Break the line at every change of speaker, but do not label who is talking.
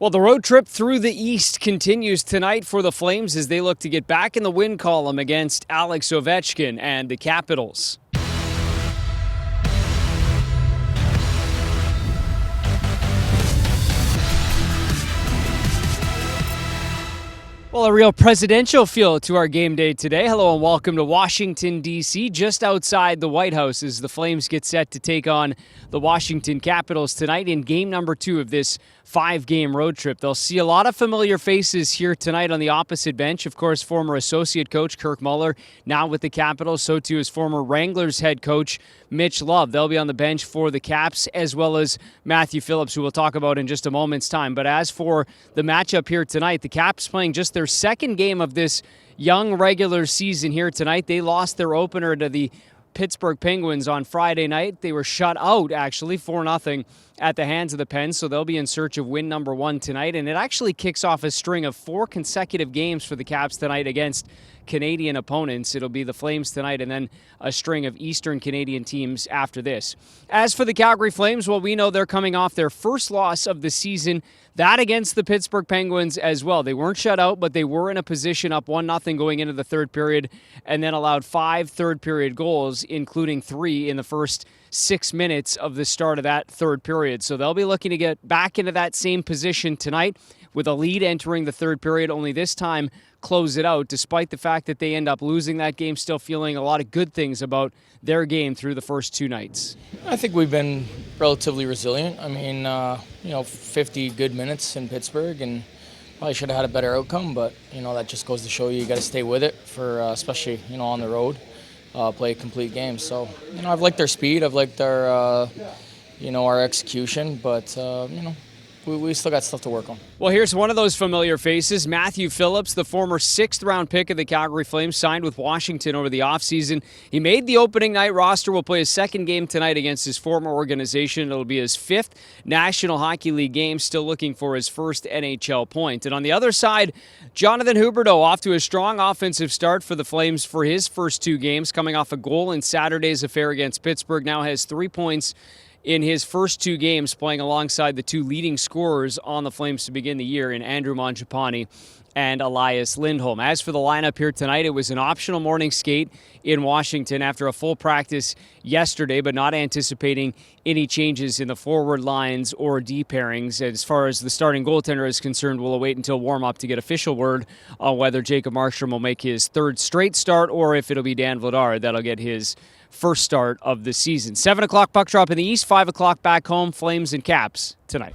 Well, the road trip through the East continues tonight for the Flames as they look to get back in the win column against Alex Ovechkin and the Capitals. Well, a real presidential feel to our game day today. Hello and welcome to Washington, D.C., just outside the White House as the Flames get set to take on the Washington Capitals tonight in game number 2 of this 5-game road trip. They'll see a lot of familiar faces here tonight on the opposite bench. Of course, former associate coach Kirk Muller, now with the Capitals. So too is former Wranglers head coach Mitch Love. They'll be on the bench for the Caps, as well as Matthew Phillips, who we'll talk about in just a moment's time. But as for the matchup here tonight, the Caps playing just their second game of this young regular season here tonight. They lost their opener to the Pittsburgh Penguins on Friday night. They were shut out, actually, 4-0 at the hands of the Pens, so they'll be in search of win number 1 tonight. And it actually kicks off a string of 4 consecutive games for the Caps tonight against Canadian opponents. It'll be the Flames tonight and then a string of Eastern Canadian teams after this. As for the Calgary Flames, well, we know they're coming off their first loss of the season, that against the Pittsburgh Penguins as well. They weren't shut out, but they were in a position up 1-0 going into the third period and then allowed 5 third-period goals, including 3 in the first 6 minutes of the start of that third period. So they'll be looking to get back into that same position tonight with a lead entering the third period, only this time close it out, despite the fact that they end up losing that game, still feeling a lot of good things about their game through the first 2 nights.
I think we've been relatively resilient. I mean, 50 good minutes in Pittsburgh, and probably should have had a better outcome, but, that just goes to show you got to stay with it for, especially, on the road, play a complete game. So, I've liked their speed, I've liked our, our execution, but, we still got stuff to work on.
Well, here's one of those familiar faces, Matthew Phillips, the former 6th-round pick of the Calgary Flames, signed with Washington over the offseason. He made the opening night roster, will play his second game tonight against his former organization. It'll be his 5th National Hockey League game, still looking for his first NHL point. And on the other side, Jonathan Huberdeau off to a strong offensive start for the Flames for his first 2 games, coming off a goal in Saturday's affair against Pittsburgh, now has 3 points in his first 2 games, playing alongside the 2 leading scorers on the Flames to begin the year in Andrew Mangiapane and Elias Lindholm. As for the lineup here tonight, it was an optional morning skate in Washington after a full practice yesterday, but not anticipating any changes in the forward lines or D pairings. As far as the starting goaltender is concerned, we'll await until warm-up to get official word on whether Jacob Markstrom will make his 3rd straight start or if it'll be Dan Vladar that'll get his first start of the season. 7 o'clock puck drop in the East, 5 o'clock back home, Flames and Caps tonight.